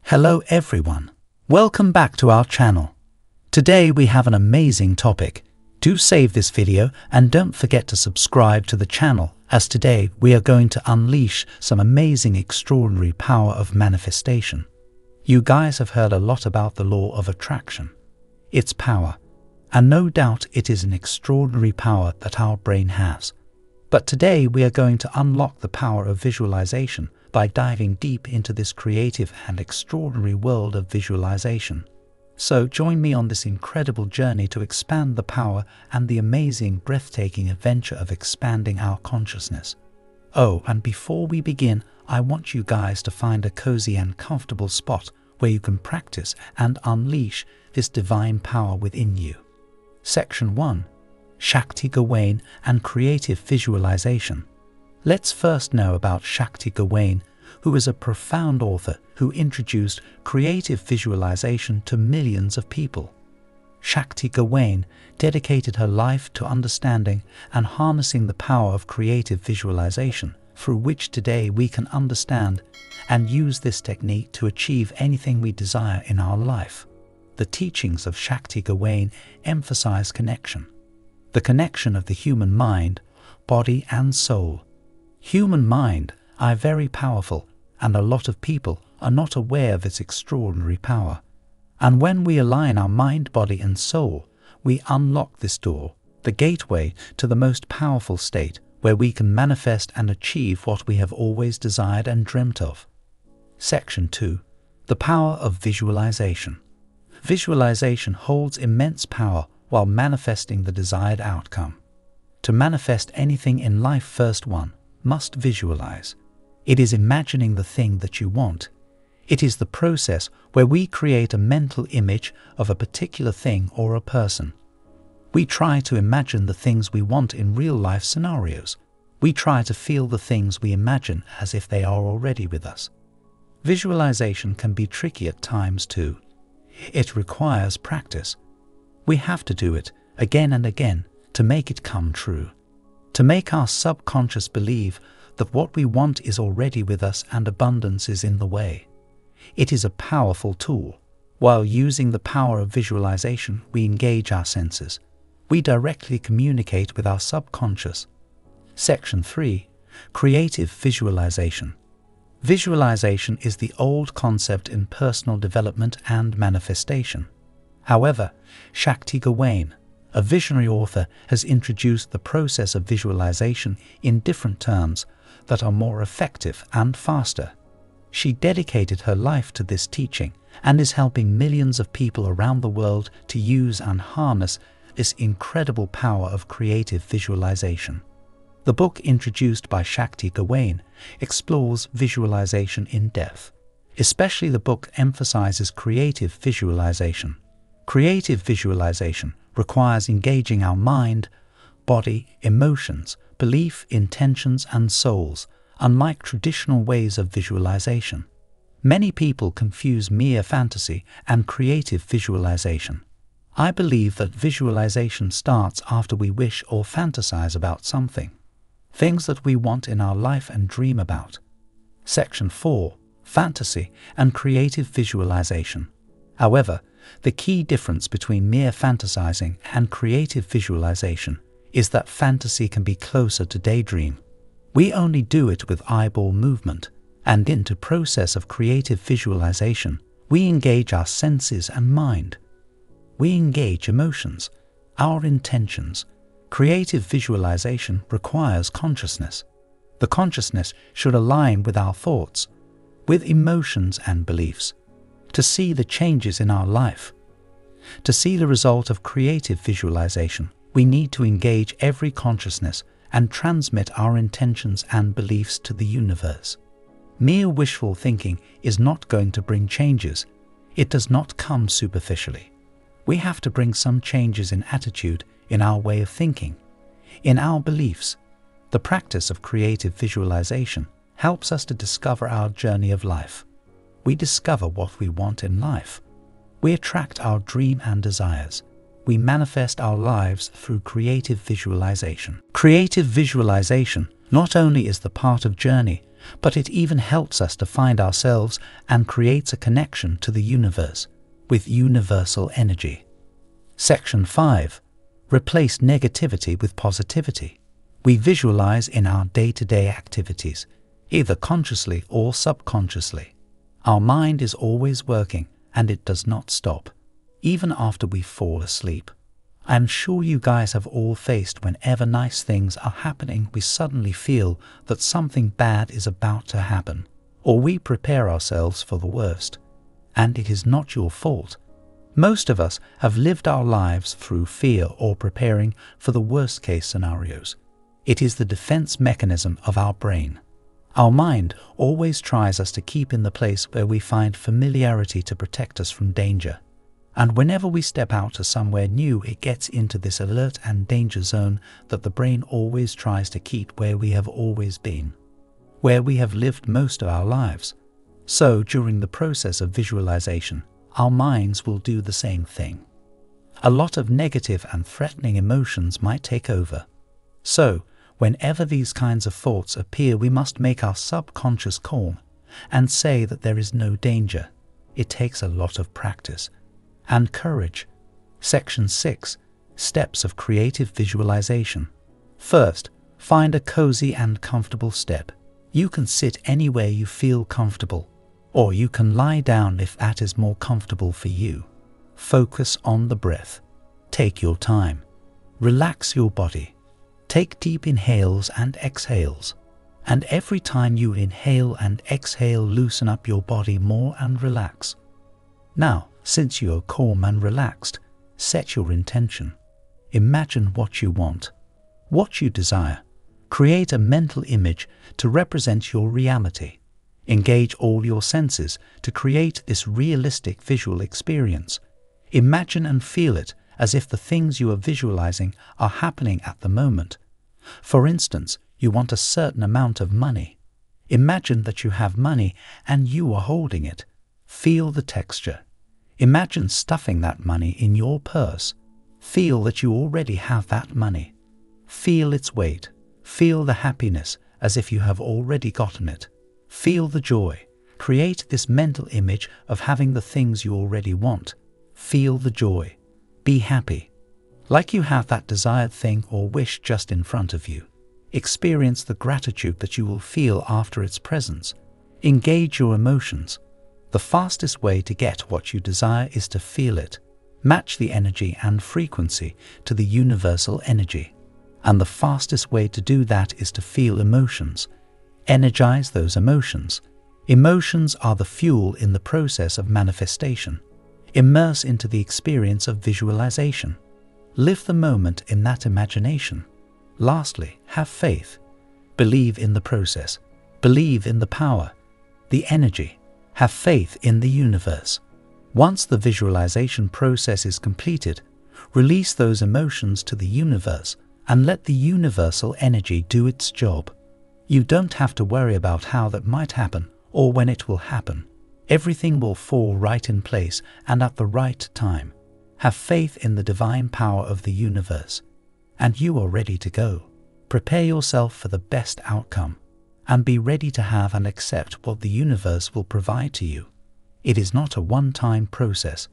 Hello everyone, welcome back to our channel. Today we have an amazing topic. Do save this video and don't forget to subscribe to the channel, as today we are going to unleash some amazing extraordinary power of manifestation. You guys have heard a lot about the law of attraction, its power, and no doubt it is an extraordinary power that our brain has. But today we are going to unlock the power of visualization by diving deep into this creative and extraordinary world of visualization. So join me on this incredible journey to expand the power and the amazing, breathtaking adventure of expanding our consciousness. Oh, and before we begin, I want you guys to find a cozy and comfortable spot where you can practice and unleash this divine power within you. Section 1. Shakti Gawain and Creative Visualization. Let's first know about Shakti Gawain, who is a profound author who introduced creative visualization to millions of people. Shakti Gawain dedicated her life to understanding and harnessing the power of creative visualization, through which today we can understand and use this technique to achieve anything we desire in our life. The teachings of Shakti Gawain emphasize connection. The connection of the human mind, body and soul. Human mind are very powerful, and a lot of people are not aware of its extraordinary power. And when we align our mind, body and soul, we unlock this door, the gateway to the most powerful state where we can manifest and achieve what we have always desired and dreamt of. Section 2. The power of visualization. Visualization holds immense power while manifesting the desired outcome. To manifest anything in life, first one must visualize. It is imagining the thing that you want. It is the process where we create a mental image of a particular thing or a person. We try to imagine the things we want in real-life scenarios. We try to feel the things we imagine as if they are already with us. Visualization can be tricky at times too. It requires practice. We have to do it again and again to make it come true. To make our subconscious believe that what we want is already with us and abundance is in the way. It is a powerful tool. While using the power of visualization, we engage our senses. We directly communicate with our subconscious. Section 3. Creative visualization. Visualization is the old concept in personal development and manifestation. However, Shakti Gawain, a visionary author, has introduced the process of visualization in different terms that are more effective and faster. She dedicated her life to this teaching and is helping millions of people around the world to use and harness this incredible power of creative visualization. The book introduced by Shakti Gawain explores visualization in depth. Especially the book emphasizes creative visualization. Creative visualization requires engaging our mind, body, emotions, belief, intentions and souls, unlike traditional ways of visualization. Many people confuse mere fantasy and creative visualization. I believe that visualization starts after we wish or fantasize about something, things that we want in our life and dream about. Section 4. Fantasy and creative visualization. However, the key difference between mere fantasizing and creative visualization is that fantasy can be closer to daydream. We only do it with eyeball movement, and into process of creative visualization, we engage our senses and mind. We engage emotions, our intentions. Creative visualization requires consciousness. The consciousness should align with our thoughts, with emotions and beliefs, to see the changes in our life. To see the result of creative visualization, we need to engage every consciousness and transmit our intentions and beliefs to the universe. Mere wishful thinking is not going to bring changes. It does not come superficially. We have to bring some changes in attitude, in our way of thinking, in our beliefs. The practice of creative visualization helps us to discover our journey of life. We discover what we want in life. We attract our dream and desires. We manifest our lives through creative visualization. Creative visualization not only is the part of journey but it even helps us to find ourselves and creates a connection to the universe with universal energy. Section 5. Replace negativity with positivity. We visualize in our day-to-day activities, either consciously or subconsciously. Our mind is always working, and it does not stop, even after we fall asleep. I'm sure you guys have all faced whenever nice things are happening, we suddenly feel that something bad is about to happen, or we prepare ourselves for the worst. And it is not your fault. Most of us have lived our lives through fear or preparing for the worst-case scenarios. It is the defense mechanism of our brain. Our mind always tries us to keep in the place where we find familiarity to protect us from danger. And whenever we step out to somewhere new, it gets into this alert and danger zone that the brain always tries to keep where we have always been, where we have lived most of our lives. So, during the process of visualization, our minds will do the same thing. A lot of negative and threatening emotions might take over. So, whenever these kinds of thoughts appear, we must make our subconscious calm and say that there is no danger. It takes a lot of practice and courage. Section 6. Steps of creative visualization. First, find a cozy and comfortable step. You can sit anywhere you feel comfortable, or you can lie down if that is more comfortable for you. Focus on the breath. Take your time. Relax your body. Take deep inhales and exhales. And every time you inhale and exhale, loosen up your body more and relax. Now, since you are calm and relaxed, set your intention. Imagine what you want, what you desire. Create a mental image to represent your reality. Engage all your senses to create this realistic visual experience. Imagine and feel it as if the things you are visualizing are happening at the moment. For instance, you want a certain amount of money. Imagine that you have money and you are holding it. Feel the texture. Imagine stuffing that money in your purse. Feel that you already have that money. Feel its weight. Feel the happiness as if you have already gotten it. Feel the joy. Create this mental image of having the things you already want. Feel the joy. Be happy. Like you have that desired thing or wish just in front of you. Experience the gratitude that you will feel after its presence. Engage your emotions. The fastest way to get what you desire is to feel it. Match the energy and frequency to the universal energy. And the fastest way to do that is to feel emotions. Energize those emotions. Emotions are the fuel in the process of manifestation. Immerse into the experience of visualization. Live the moment in that imagination. Lastly, have faith. Believe in the process. Believe in the power, the energy. Have faith in the universe. Once the visualization process is completed, release those emotions to the universe and let the universal energy do its job. You don't have to worry about how that might happen or when it will happen. Everything will fall right in place and at the right time. Have faith in the divine power of the universe, and you are ready to go. Prepare yourself for the best outcome, and be ready to have and accept what the universe will provide to you. It is not a one-time process.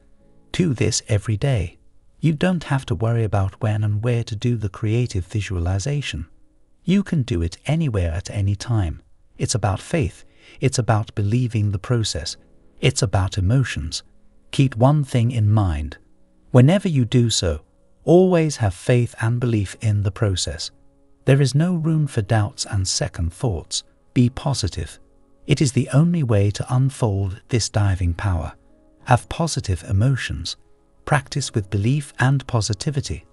Do this every day. You don't have to worry about when and where to do the creative visualization. You can do it anywhere at any time. It's about faith. It's about believing the process. It's about emotions. Keep one thing in mind. Whenever you do so, always have faith and belief in the process. There is no room for doubts and second thoughts. Be positive. It is the only way to unfold this diving power. Have positive emotions. Practice with belief and positivity.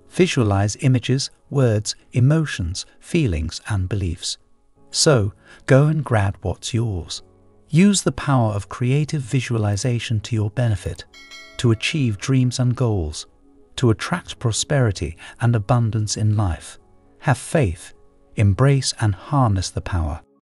Visualize images, words, emotions, feelings, and beliefs. So, go and grab what's yours. Use the power of creative visualization to your benefit, to achieve dreams and goals, to attract prosperity and abundance in life. Have faith, embrace and harness the power,